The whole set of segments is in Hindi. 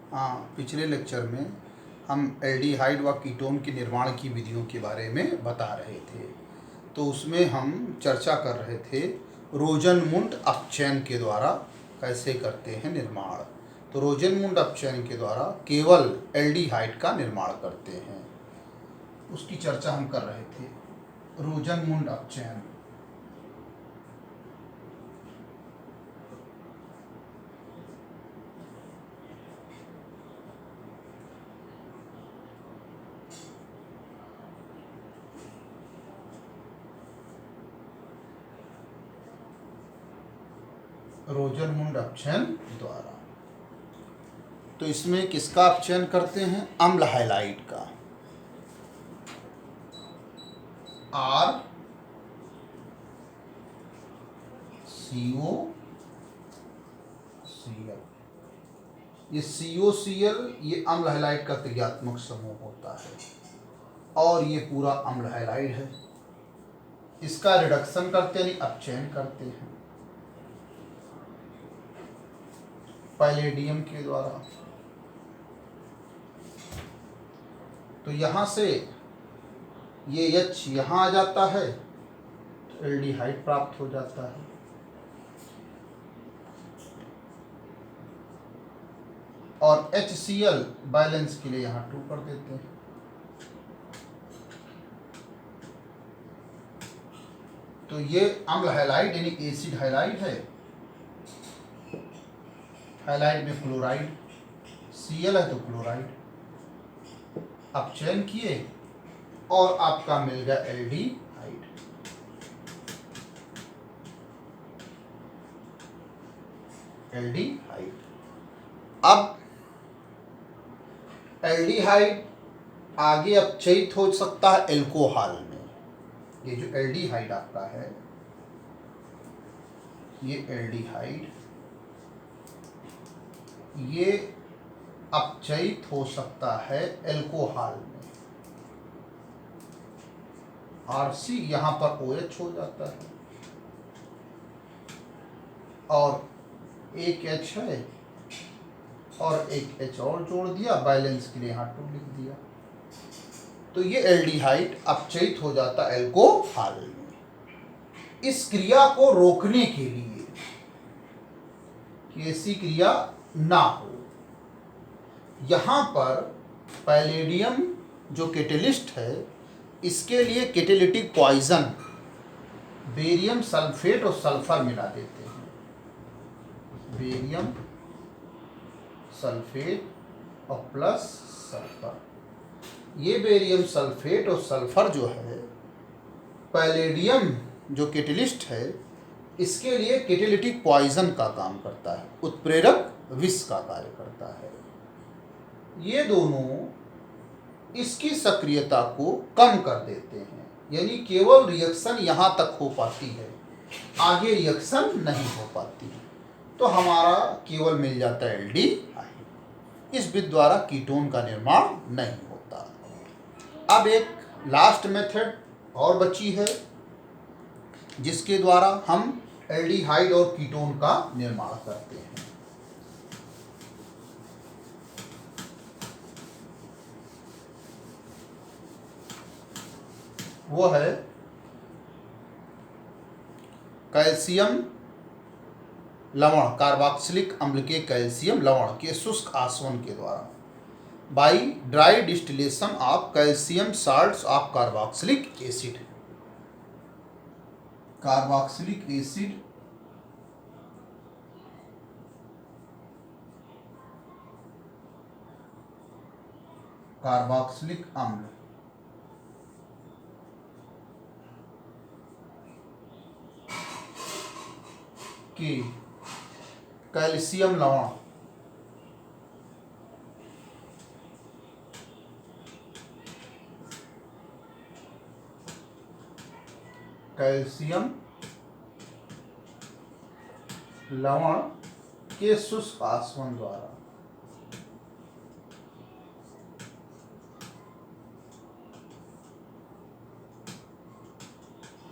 हाँ, पिछले लेक्चर में हम एल्डिहाइड व कीटोन के निर्माण की विधियों के बारे में बता रहे थे। तो उसमें हम चर्चा कर रहे थे रोजनमुंड अपचयन के द्वारा कैसे करते हैं निर्माण। तो रोजनमुंड अपचयन के द्वारा केवल एल्डिहाइड का निर्माण करते हैं, उसकी चर्चा हम कर रहे थे। रोजनमुंड अपचयन, रोजनमुंड अपचयन द्वारा। तो इसमें किसका अपचयन करते हैं? अम्ल हैलाइड का, आर COCl। ये COCl ये अम्ल हैलाइड का क्रियात्मक समूह होता है और ये पूरा अम्ल हैलाइड है। इसका रिडक्शन करते हैं, अपचयन करते हैं पैलेडियम के द्वारा। तो यहाँ से ये H यहाँ आ जाता है तो एल्डिहाइड प्राप्त हो जाता है। और HCl बैलेंस के लिए यहाँ 2 कर देते हैं। तो ये अम्ल हैलाइड यानी एसिड हैलाइड है। हैलाइड में क्लोराइड, Cl है तो क्लोराइड, अपचयन किए और आपका मिल गया एल्डिहाइड। एल्डिहाइड। अब एल्डिहाइड आगे अपचयित हो सकता है एल्कोहल में। ये जो एल्डिहाइड आपका है, ये एल्डिहाइड, ये अपचयित हो सकता है एल्कोहल में। RC यहाँ पर OH हो जाता है और एक H है और एक H और जोड़ दिया, बैलेंस के लिए यहाँ 2 लिख दिया। तो ये एल्डिहाइड अपचयित हो जाता है एल्कोहल में। इस क्रिया को रोकने के लिए कि ऐसी क्रिया ना हो, यहाँ पर पैलेडियम जो कैटेलिस्ट है, इसके लिए कैटेलिटिक पॉइजन बेरियम सल्फेट और सल्फर मिला देते हैं। बेरियम सल्फेट और प्लस सल्फर। ये बेरियम सल्फेट और सल्फर जो है, पैलेडियम जो कैटेलिस्ट है, इसके लिए कैटेलिटिक पॉइजन का काम करता है, उत्प्रेरक विष का कार्य करता है। ये दोनों इसकी सक्रियता को कम कर देते हैं, यानी केवल रिएक्शन यहाँ तक हो पाती है, आगे रिएक्शन नहीं हो पाती। तो हमारा केवल मिल जाता है एल्डिहाइड। इस विधि द्वारा कीटोन का निर्माण नहीं होता। अब एक लास्ट मेथड और बची है जिसके द्वारा हम एल्डिहाइड और कीटोन का निर्माण करते हैं। वो है कैल्शियम लवण, कार्बोक्सिलिक अम्ल के कैल्शियम लवण के शुष्क आसवन के द्वारा, by dry distillation of calcium salts of carboxylic acid. Carboxylic acid carboxylic अम्ल के कैल्शियम लवण कैल्शियम लवण के शुष्क आसवन द्वारा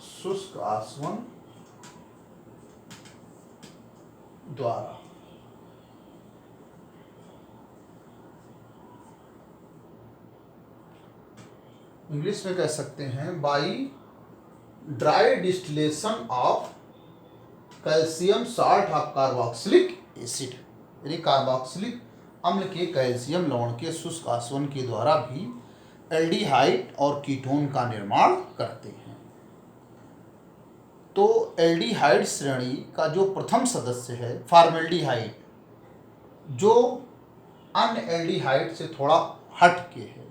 शुष्क आसवन द्वारा इंग्लिश में कह सकते हैं by dry distillation of calcium salt of carboxylic acid, यानी कार्बोक्सिलिक अम्ल के कैल्शियम लवण के शुष्क आसवन के द्वारा भी एल्डिहाइड और कीटोन का निर्माण करते हैं। तो एल्डिहाइड श्रेणी का जो प्रथम सदस्य है फॉर्मेल्डिहाइड, जो अन्य एल्डिहाइड से थोड़ा हट के है,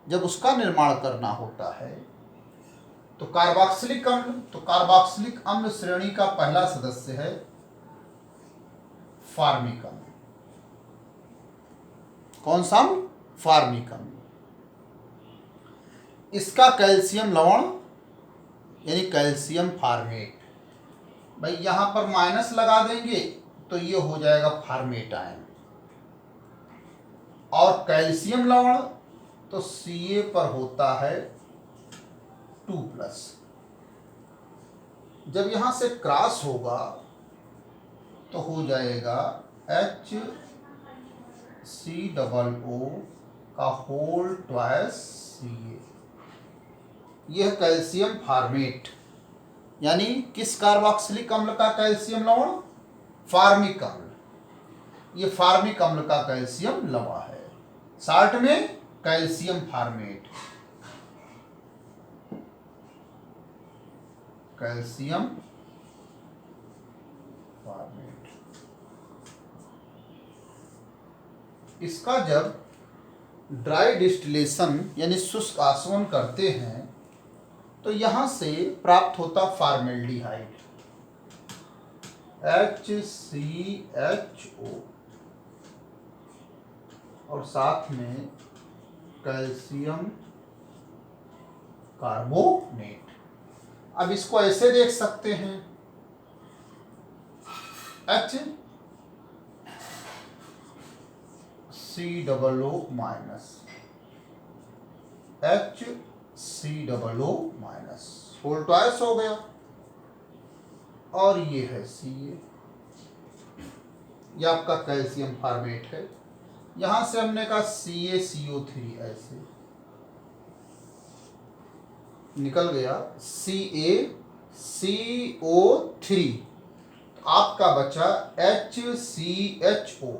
जब उसका निर्माण करना होता है तो कार्बोक्सिलिक अम्ल, तो कार्बोक्सिलिक अम्ल श्रेणी का पहला सदस्य है फॉर्मिक अम्ल। कौन सा अम्ल? फॉर्मिक अम्ल। इसका कैल्शियम लवण यानी कैल्शियम फॉर्मेट, भाई यहां पर माइनस लगा देंगे तो ये हो जाएगा फॉर्मेट आयन, और कैल्शियम लवण तो Ca पर होता है 2+। जब यहां से क्रॉस होगा तो हो जाएगा HCOO का होल ट्वाइस Ca। यह कैल्शियम फॉर्मेट, यानी किस कार्बोक्सिलिक अम्ल का कैल्शियम लवण? फॉर्मिक अम्ल। ये फॉर्मिक अम्ल का कैल्शियम लवण है, साल्ट में कैल्शियम फॉर्मेट, कैल्शियम फॉर्मेट। इसका जब ड्राई डिस्टिलेशन यानी शुष्क आसवन करते हैं तो यहां से प्राप्त होता फॉर्मेल्डिहाइड HCHO और साथ में कैल्शियम कार्बोनेट। अब इसको ऐसे देख सकते हैं HCOO minus HCOO minus whole twice हो गया, और ये है Ca, ये आपका कैल्शियम फॉर्मेट है। यहां से हमने कहा CaCO3 ऐसे निकल गया CaCO3, आपका बचा HCHO।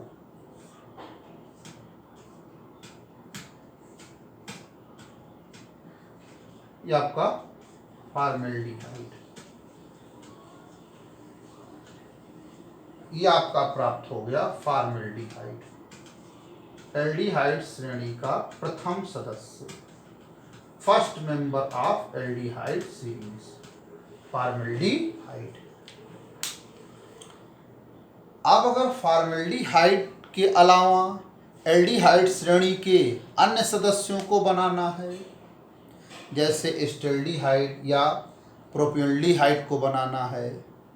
ये आपका फॉर्मेल्डिहाइड, ये आपका प्राप्त हो गया फॉर्मेल्डिहाइड, एल्डिहाइड श्रेणी का प्रथम सदस्य, first member of aldehyde series, formaldehyde. अब अगर फॉर्मेल्डिहाइड के अलावा एल्डिहाइड श्रेणी के अन्य सदस्यों को बनाना है, जैसे एस्टल्डिहाइड या प्रोपेनल्डिहाइड को बनाना है,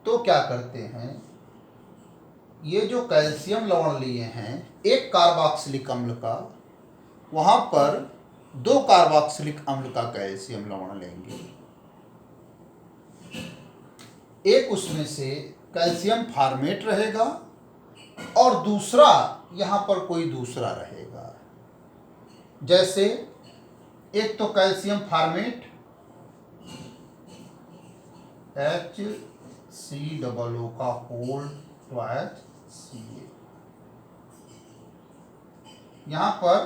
तो क्या करते हैं, ये जो कैल्शियम लवण लिए हैं एक कार्बोक्सिलिक अम्ल का, वहां पर 2 कार्बोक्सिलिक अम्ल का कैल्शियम लवण लेंगे, एक उसमें से कैल्शियम फॉर्मेट रहेगा और दूसरा यहां पर कोई दूसरा रहेगा। जैसे एक तो कैल्शियम फॉर्मेट HCOO का होल ट्वाइस Ca, यहां पर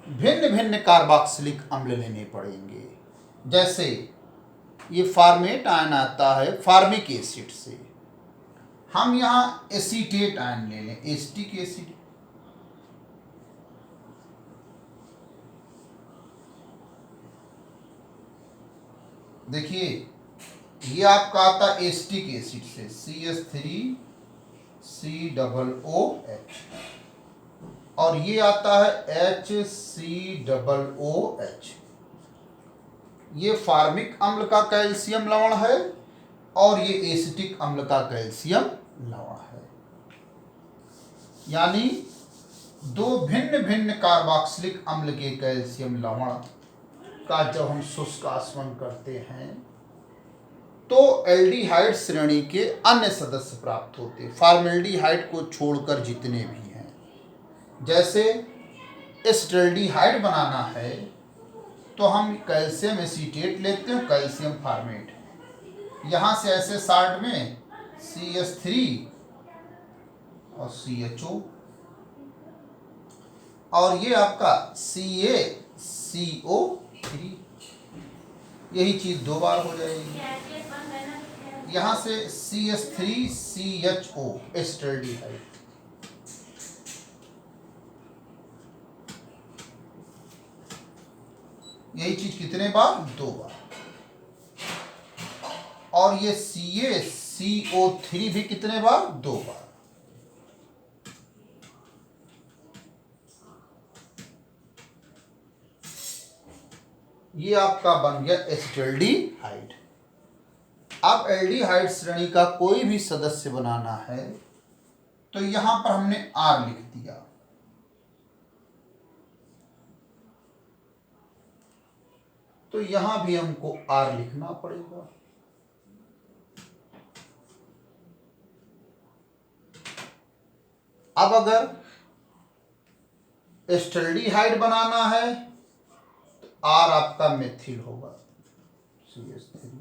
भिन्न भिन्न कार्बोक्सिलिक अम्ल लेने पड़ेंगे। जैसे ये फॉर्मेट आयन आता है फॉर्मिक एसिड से, हम यहां एसीटेट आयन ले लें, एसिटिक एसिड। देखिए ये आपका आता है एसिटिक एसिड से CH3COOH, और ये आता है HCOOH। ये फॉर्मिक अम्ल का कैल्शियम लवण है और ये एसिटिक अम्ल का कैल्शियम लवण है, यानी 2 भिन्न भिन्न कार्बोक्सिलिक अम्ल के कैल्शियम लवण का जब हम शुष्क आसवन करते हैं तो एल्डिहाइड श्रेणी के अन्य सदस्य प्राप्त होते हैं, फॉर्मेल्डिहाइड को छोड़कर जितने भी हैं। जैसे एस्टल्डिहाइड बनाना है तो हम कैल्शियम एसीटेट लेते हैं, कैल्शियम फॉर्मेट। यहाँ से ऐसे साल्ट में CH3 और CHO, और ये आपका CaCO3, यही चीज 2 बार हो जाएगी। यहाँ से CH3CHO एस्टल्डिहाइड, यही चीज कितने बार? 2 बार। और ये CaCO3 भी कितने बार? 2 बार। ये आपका बन गया एसिटल्डिहाइड। अब एल्डिहाइड श्रेणी का कोई भी सदस्य बनाना है तो यहां पर हमने R लिख दिया। तो यहां भी हमको R लिखना पड़ेगा। अब अगर एस्टल्डिहाइड बनाना है तो R आपका मेथिल होगा, CH3।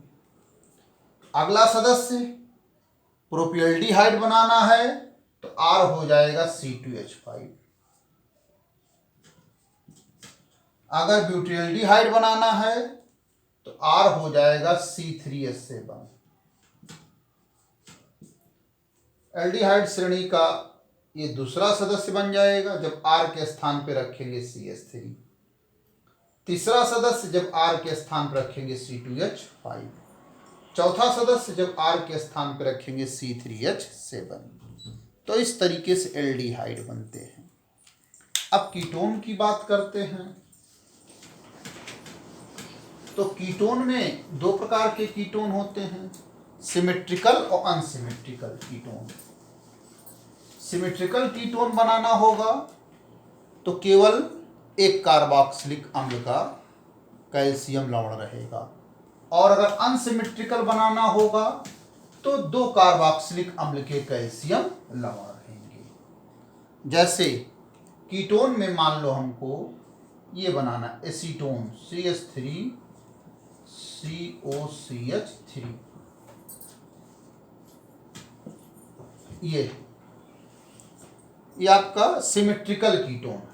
अगला सदस्य प्रोपिल्डिहाइड बनाना है तो R हो जाएगा C2H5। अगर ब्यूटिल्डिहाइड बनाना है तो R हो जाएगा C3H7। एल्डिहाइड श्रेणी का ये दूसरा सदस्य बन जाएगा जब R के स्थान पे रखेंगे CH3। तीसरा सदस्य जब R के स्थान पर रखेंगे C2H5। चौथा सदस्य जब R के स्थान पर रखेंगे C3H7। तो इस तरीके से एल्डिहाइड बनते हैं। अब कीटोन की बात करते हैं। तो कीटोन में 2 प्रकार के कीटोन होते हैं, सिमेट्रिकल और अनसिमेट्रिकल कीटोन। सिमेट्रिकल कीटोन बनाना होगा तो केवल एक कार्बोक्सिलिक अम्ल का कैल्शियम लवण रहेगा, और अगर अनसिमेट्रिकल बनाना होगा तो 2 कार्बोक्सिलिक अम्ल के कैल्शियम लवण रहेंगे। जैसे कीटोन में मान लो हमको ये बनाना एसीटोन CH3COCH3, ये आपका सिमेट्रिकल कीटोन है।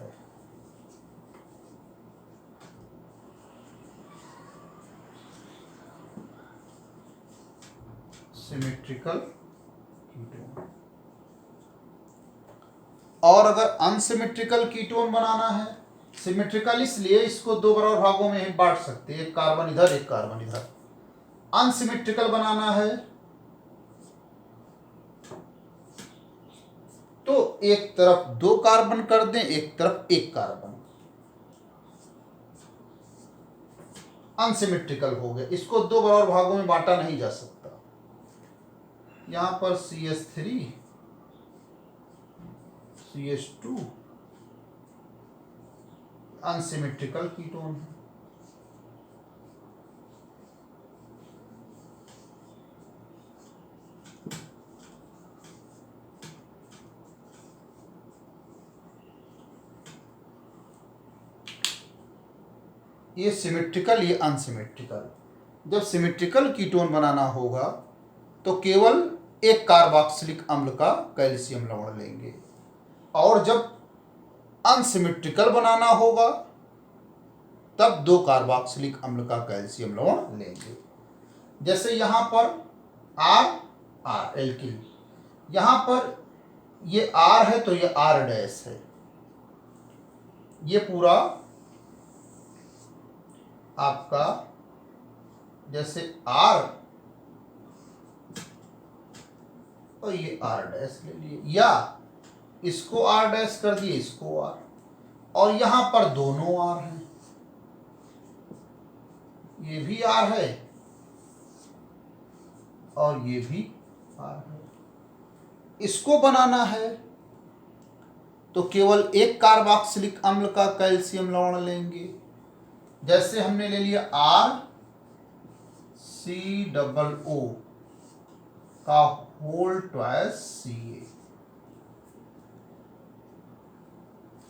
Symmetrical ketone. और अगर अनसिमेट्रिकल कीटोन बनाना है, सिमेट्रिकल इसलिए इसको 2 बराबर भागों में बांट सकते हैं, एक कार्बन इधर एक कार्बन इधर। अनसिमेट्रिकल बनाना है तो एक तरफ 2 कार्बन कर दें, एक तरफ 1 कार्बन। अनसिमेट्रिकल हो गया, इसको 2 बराबर भागों में बांटा नहीं जा सकता। यहां पर CH3 CH2 अनसिमेट्रिकल कीटोन है। ये सिमेट्रिकल, ये अनसिमेट्रिकल। जब सिमेट्रिकल कीटोन बनाना होगा तो केवल एक कार्बोक्सिलिक अम्ल का कैल्शियम लवण लेंगे, और जब अनसिमेट्रिकल बनाना होगा तब 2 कार्बोक्सिलिक अम्ल का कैल्शियम लवण लेंगे। जैसे यहां पर R एल्किल, यहां पर ये R है तो ये R डैश है, ये पूरा आपका जैसे R और ये R डैश ले लिए, या इसको R डैश कर दिए, इसको R, और यहां पर दोनों R हैं, ये भी R है और ये भी R है। इसको बनाना है तो केवल एक कार्बोक्सिलिक अम्ल का कैल्शियम लवण लेंगे। जैसे हमने ले लिया RCOO का होल ट्वाइस Ca,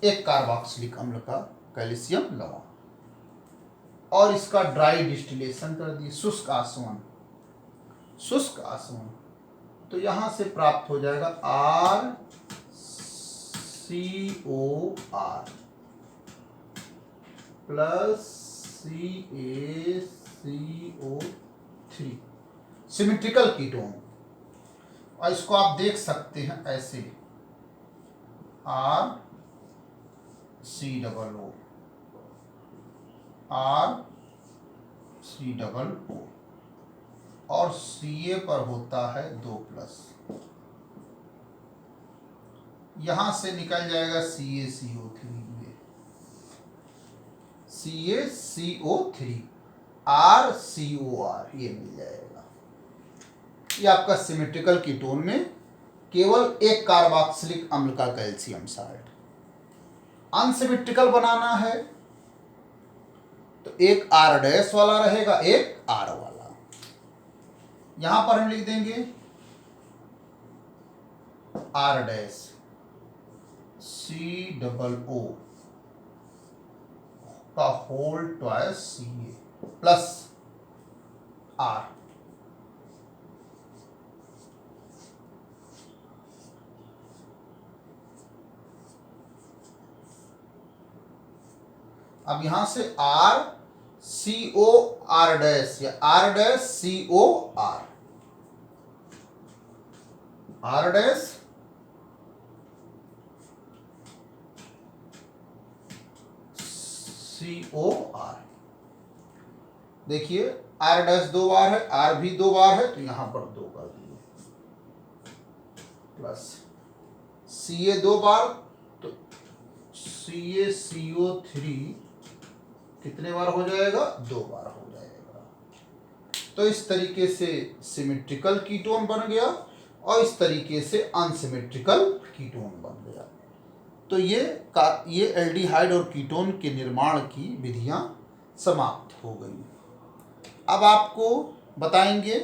एक कार्बोक्सिलिक अम्ल का कैल्शियम लवण। और इसका ड्राई डिस्टिलेशन कर दिए, शुष्क आसवन, शुष्क आसवन। तो यहां से प्राप्त हो जाएगा RCOR plus CaCO3, symmetrical ketone. और इसको आप देख सकते हैं ऐसे, RCOO RCOO और Ca पर होता है 2+, यहां से निकल जाएगा CaCO3, CaCO3 RCOR, ये मिल जाएगा। ये आपका सिमेट्रिकल कीटोन में केवल एक कार्बोक्सिलिक अम्ल का कैल्शियम साल्ट। अनसिमेट्रिकल बनाना है तो एक R' वाला रहेगा, एक R वाला। यहां पर हम लिख देंगे R' COO का whole twice Ca plus R। अब यहां से RCOR' या R'COR, R' COR। देखिए R' 2 बार है, R भी 2 बार है, तो यहां पर 2 कर दिए, प्लस Ca 2 बार, तो CaCO3 कितने बार हो जाएगा? 2 बार हो जाएगा। तो इस तरीके से सिमेट्रिकल कीटोन बन गया और इस तरीके से अनसिमेट्रिकल कीटोन बन गया। तो ये एल्डिहाइड और कीटोन के निर्माण की विधियां समाप्त हो गई। अब आपको बताएंगे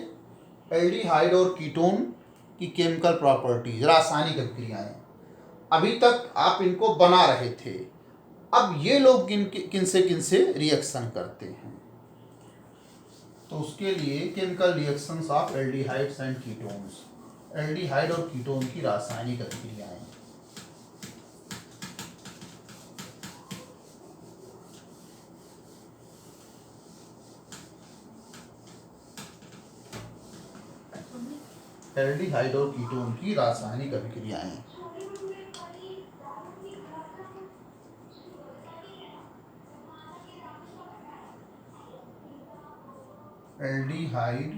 एल्डिहाइड और कीटोन की केमिकल प्रॉपर्टीज, रासायनिक अभिक्रियाएं। अभी तक आप इनको बना रहे थे, अब ये लोग किन से रिएक्शन करते हैं। तो उसके लिए chemical reactions of aldehydes and ketones, aldehyde और कीटोन की रासायनिक अभिक्रियाएं। एल्डिहाइड और कीटोन की रासायनिक अभिक्रियाएं। एल्डिहाइड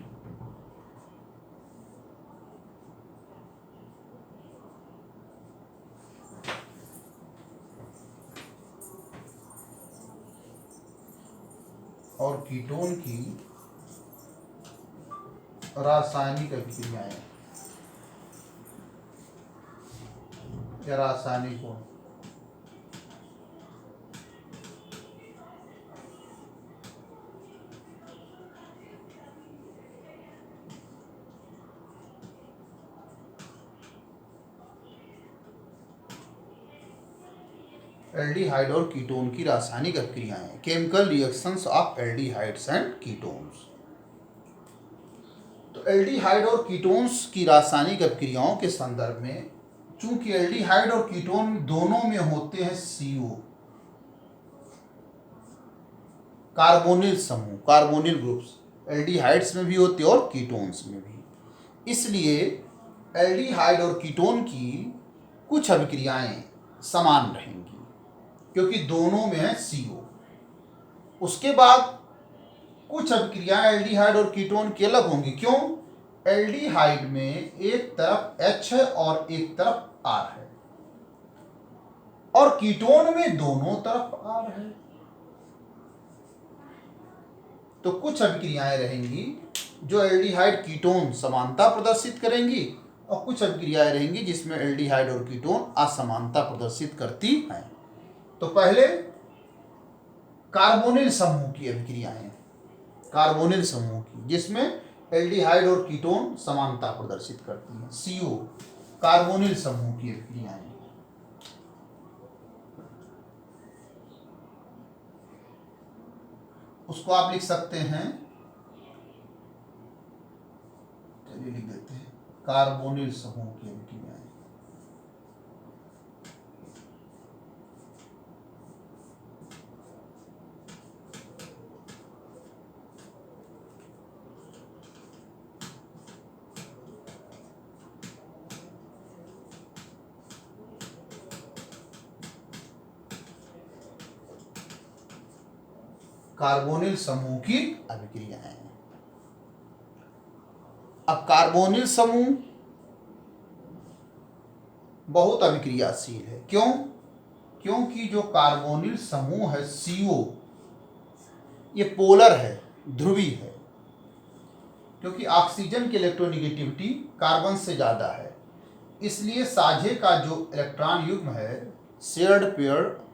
और कीटोन की रासायनिक अभिक्रियाएं या रासायनिक गुण। एल्डिहाइड और कीटोन की रासायनिक अभिक्रियाएं, chemical reactions of aldehydes and ketones. तो एल्डिहाइड और कीटोन्स की रासायनिक अभिक्रियाओं के संदर्भ में, चूंकि एल्डिहाइड और कीटोन दोनों में होते हैं CO, कार्बोनिल समूह, कार्बोनिल ग्रुप्स, एल्डिहाइड्स में भी होते हैं और कीटोन्स में भी। इसलिए एल्डिहाइड और कीटोन की कुछ अभिक्रियाएं समान रहेंगी क्योंकि दोनों में है CO। उसके बाद कुछ अभिक्रियाएं एल्डिहाइड और कीटोन की अलग होंगी। क्यों? एल्डिहाइड में एक तरफ H है और एक तरफ R है, और कीटोन में दोनों तरफ R है। तो कुछ अभिक्रियाएं रहेंगी जो एल्डिहाइड कीटोन समानता प्रदर्शित करेंगी और कुछ अभिक्रियाएं रहेंगी जिसमें एल्डिहाइड और कीटोन असमानता प्रदर्शित करती हैं। तो पहले कार्बोनिल समूह की अभिक्रियाएं, कार्बोनिल समूह की, जिसमें एल्डिहाइड और कीटोन समानता प्रदर्शित करती हैं, CO, कार्बोनिल समूह की अभिक्रियाएं। उसको आप लिख सकते हैं, चलिए लिख देते हैं, कार्बोनिल समूह की अभिक्रियाएं। कार्बोनिल समूह की अभिक्रियाएं। अब कार्बोनिल समूह बहुत अभिक्रियाशील है। क्यों? क्योंकि जो कार्बोनिल समूह है CO, ये पोलर है, ध्रुवी है, क्योंकि ऑक्सीजन की इलेक्ट्रोनेगेटिविटी कार्बन से ज़्यादा है। इसलिए साझे का जो इलेक्ट्रॉन युग्म है, शेयर्ड पेयर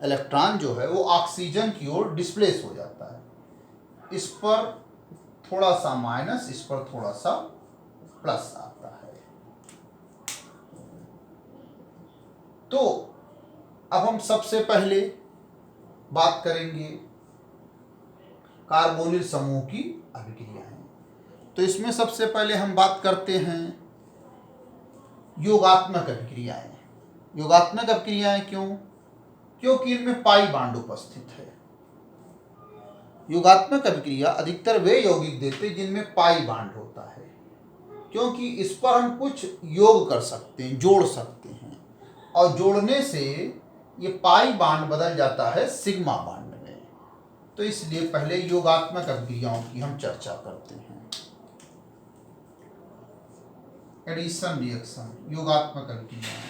इलेक्ट्रॉन जो है, वो ऑक्सीजन की ओर डिस्प्लेस हो जाता है। इस पर थोड़ा सा माइनस, इस पर थोड़ा सा प्लस आता है। तो अब हम सबसे पहले बात करेंगे कार्बोनिल समूह की अभिक्रियाएं। तो इसमें सबसे पहले हम बात करते हैं योगात्मक अभिक्रियाएं। योगात्मक अभिक्रियाएं क्यों? क्योंकि इनमें पाई बॉन्ड उपस्थित है। योगात्मक अभिक्रिया अधिकतर वे यौगिक देते हैं जिनमें पाई बॉन्ड होता है, क्योंकि इस पर हम कुछ योग कर सकते हैं, जोड़ सकते हैं, और जोड़ने से ये पाई बॉन्ड बदल जाता है सिग्मा बॉन्ड में। तो इसलिए पहले योगात्मक अभिक्रियाओं की हम चर्चा करते हैं। एडिशन रिएक्शन, योगात्मक अभिक्रिया।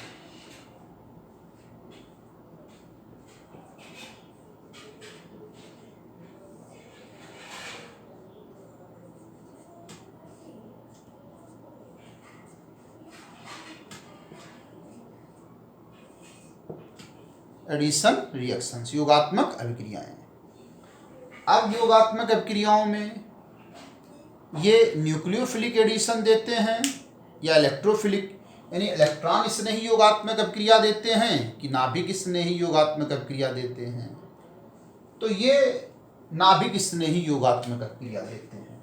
एडिशन रिएक्शंस, योगात्मक अभिक्रियाएं। अब योगात्मक अभिक्रियाओं में ये न्यूक्लियोफिलिक एडिशन देते हैं या इलेक्ट्रोफिलिक, यानी इलेक्ट्रॉन स्नेही योगात्मक अभिक्रिया देते हैं कि नाभिक स्नेही योगात्मक अभिक्रिया देते हैं। तो ये नाभिक स्नेही योगात्मक अभिक्रिया देते हैं।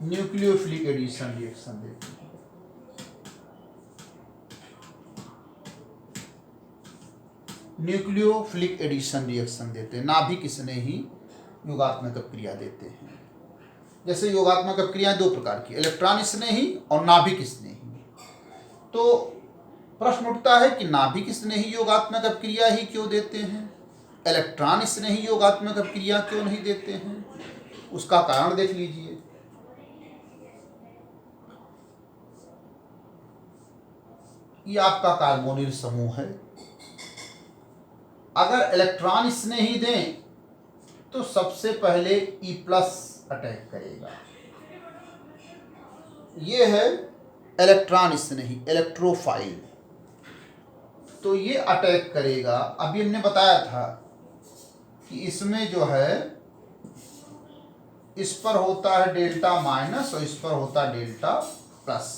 न्यूक्लियोफिलिक एडिशन रिएक्शन देते हैं। न्यूक्लियोफिलिक एडिशन रिएक्शन देते हैं, नाभिक स्नेही योगात्मक अभिक्रिया देते हैं। जैसे योगात्मक अभिक्रियाएं दो प्रकार की, इलेक्ट्रॉन स्नेही और नाभिक स्नेही। तो प्रश्न उठता है कि नाभिक स्नेही योगात्मक अभिक्रिया ही क्यों देते हैं, इलेक्ट्रॉन स्नेही योगात्मक अभिक्रिया क्यों नहीं देते हैं? उसका कारण देख लीजिए। ये आपका कार्बोनिल समूह है। अगर इलेक्ट्रॉन स्नेही दें तो सबसे पहले E+ अटैक करेगा। ये है इलेक्ट्रॉन स्नेही, इलेक्ट्रोफाइल, तो ये अटैक करेगा। अभी हमने बताया था कि इसमें जो है, इस पर होता है डेल्टा माइनस और इस पर होता है डेल्टा प्लस।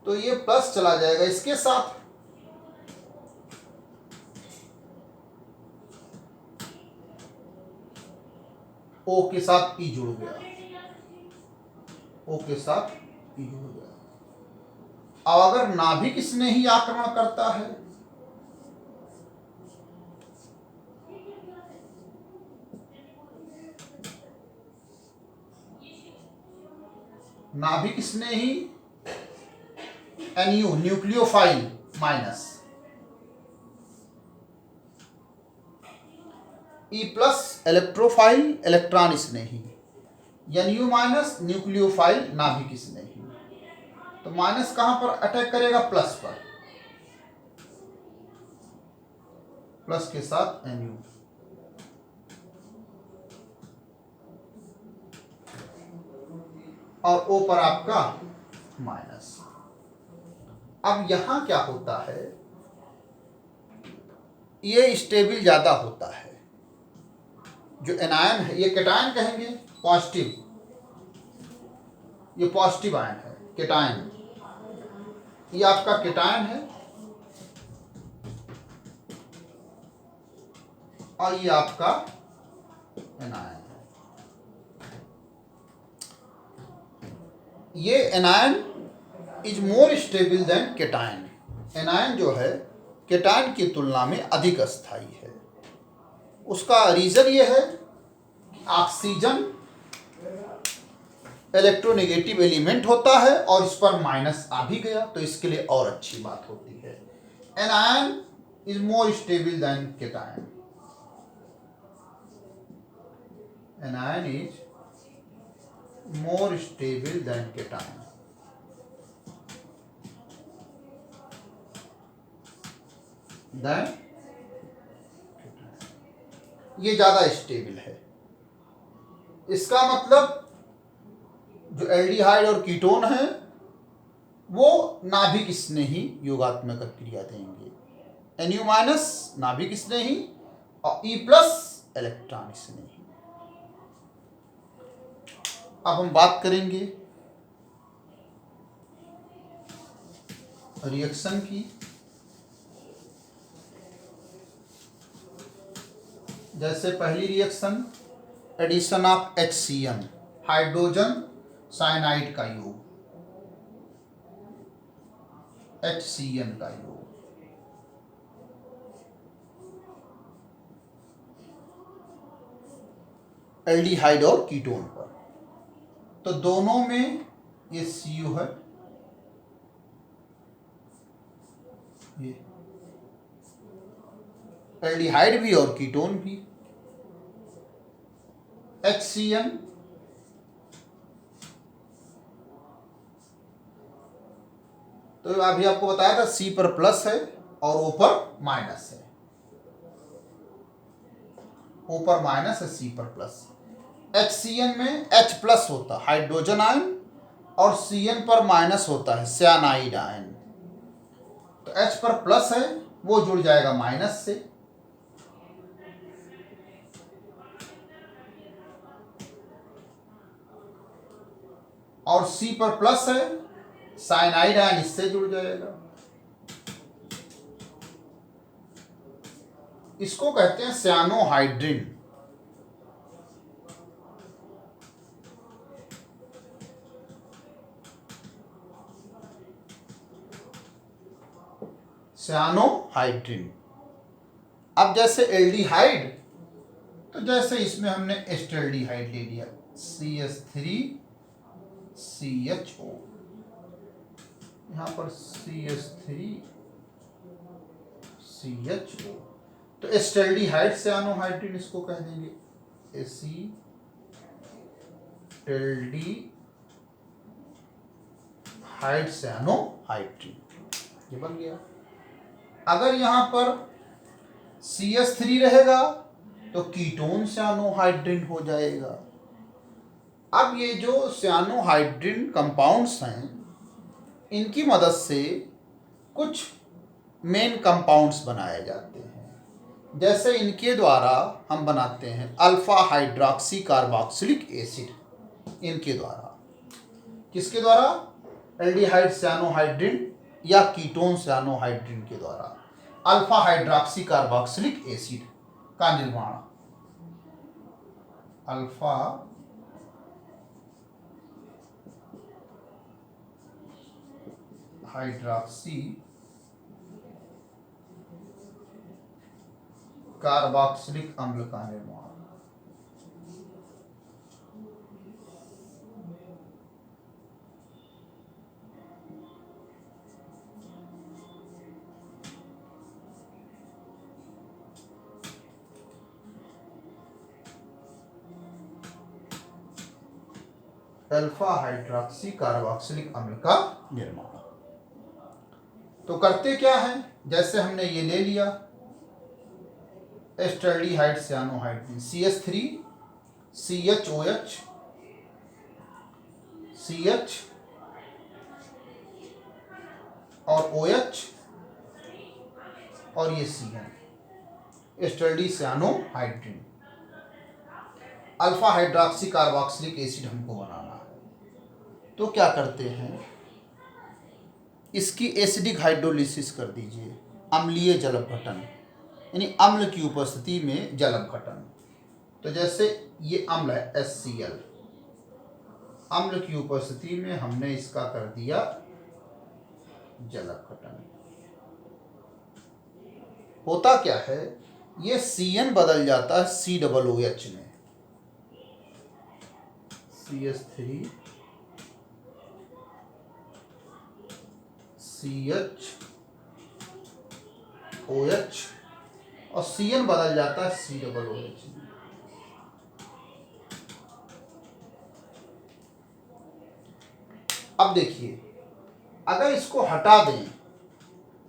तो ये प्लस चला जाएगा इसके साथ, O के साथ E जुड़ गया, O के साथ E जुड़ गया। अब अगर नाभिक स्नेही आक्रमण करता है, नाभिक स्नेही NU, nucleophile minus, E+ electrophile, electron स्नेही, NU माइनस न्यूक्लियोफाइल, नाभिक स्नेही। तो माइनस कहां पर अटैक करेगा? प्लस पर, प्लस के साथ NU। और O पर आपका माइनस। अब यहां क्या होता है, ये स्टेबल ज्यादा होता है। जो एनायन है, ये कैटायन कहेंगे, पॉजिटिव, ये पॉजिटिव आयन है, कैटायन। ये आपका कैटायन है और ये आपका एनायन है। ये anion is more stable then cation. Anion जो है केटायन की तुलना में अधिक स्थायी है। उसका रीजन ये है कि ऑक्सीजन इलेक्ट्रोनेगेटिव एलिमेंट होता है और इस पर माइनस आ भी गया तो इसके लिए और अच्छी बात होती है। Anion is more stable then cation. Anion is more stable then cation. ये ज्यादा स्टेबल है। इसका मतलब जो एल्डिहाइड और कीटोन है वो नाभिक स्नेही योगात्मक क्रिया देंगे। NU- नाभिक स्नेही और E+ इलेक्ट्रॉन स्नेही। अब हम बात करेंगे रिएक्शन की। जैसे पहली reaction addition of HCN, hydrogen cyanide का योग, HCN का योग, एल्डिहाइड और कीटोन पर। तो दोनों में ये Cu है, ये एल्डिहाइड भी और कीटोन भी। HCN तो अभी आपको बताया था C पर प्लस है और O पर माइनस है। O पर माइनस है, C पर प्लस। HCN में H+ होता है हाइड्रोजन आयन और Cn पर माइनस होता है सियानाइड आयन। तो H पर प्लस है वो जुड़ जाएगा माइनस से, और C पर प्लस है साइनाइड आयन इससे जुड़ जाएगा। इसको कहते हैं सियानोहाइड्रिन। सियानोहाइड्रिन। अब जैसे एल्डिहाइड तो जैसे इसमें हमने एस्टल्डिहाइड ले लिया CH3CHO, यहां पर CH3CHO तो एस्टल्डिहाइड सियानोहाइड्रिन इसको कह देंगे, एसिटल्डिहाइड सियानोहाइड्रिन, ये बन गया। अगर यहां पर CH3 रहेगा तो कीटोन सियानोहाइड्रिन हो जाएगा। अब ये जो सियानोहाइड्रिन कंपाउंड्स हैं इनकी मदद से कुछ मेन कंपाउंड्स बनाए जाते हैं। जैसे इनके द्वारा हम बनाते हैं अल्फा हाइड्रोक्सी कार्बोक्सिलिक एसिड। इनके द्वारा, किसके द्वारा? एल्डिहाइड सियानोहाइड्रिन या कीटोन सियानोहाइड्रिन के द्वारा अल्फा हाइड्रोक्सी कार्बोक्सिलिक एसिड का निर्माण। अल्फा हाइड्रोक्सी कार्बोक्सिलिक अम्ल का निर्माण। अल्फा हाइड्रोक्सी कार्बोक्सिलिक अम्ल का निर्माण। तो करते क्या है, जैसे हमने ये ले लिया acetaldehyde cyanohydrin, CH3 CHOH CH और OH और ये CN, acetaldehyde cyanohydrin. Alpha hydroxy carboxylic acid हमको बनाना है, तो क्या करते हैं, इसकी एसिडिक हाइड्रोलिसिस कर दीजिए, अम्लीय जल अपघटन। यानी अम्ल की उपस्थिति में जल अपघटन। तो जैसे ये अम्ल है HCl, अम्ल की उपस्थिति में हमने इसका कर दिया जल अपघटन। होता क्या है, ये CN बदल जाता है COOH में, CH3 CHOH और CN बदल जाता है COOH में। अब देखिए, अगर इसको हटा दें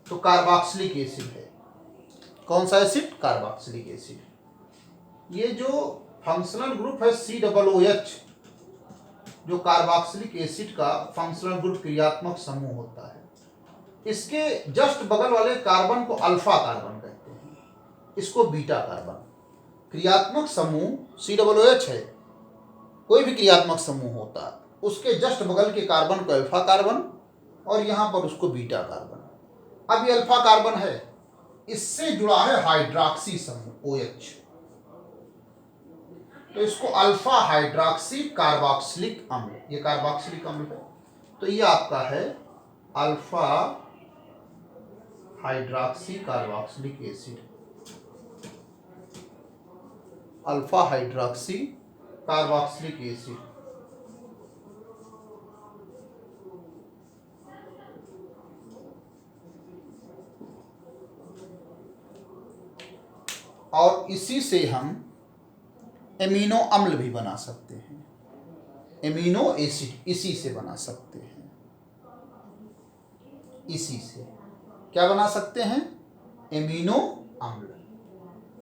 तो कार्बोक्सिलिक एसिड है। कौन सा एसिड? Carboxylic acid. ये जो फंक्शनल ग्रुप है COOH, जो कार्बोक्सिलिक एसिड का फंक्शनल ग्रुप क्रियात्मक समूह होता है, इसके जस्ट बगल वाले कार्बन को अल्फा कार्बन कहते हैं, इसको बीटा कार्बन। क्रियात्मक समूह COOH है, कोई भी क्रियात्मक समूह होता है, उसके जस्ट बगल के कार्बन को अल्फा कार्बन और यहाँ पर उसको बीटा कार्बन। अब ये अल्फा कार्बन है, इससे जुड़ा है हाइड्रॉक्सी समूह OH, तो इसको अल्फा हाइड्रॉक्सी कार्बोक्सिलिक अम्ल, ये कार्बोक्सिलिक अम्ल है। तो ये आपका है alpha hydroxy carboxylic acid, alpha hydroxy carboxylic acid. और इसी से हम एमिनो अम्ल भी बना सकते हैं, एमिनो एसिड इसी से बना सकते हैं। इसी से क्या बना सकते हैं? एमिनो अम्ल।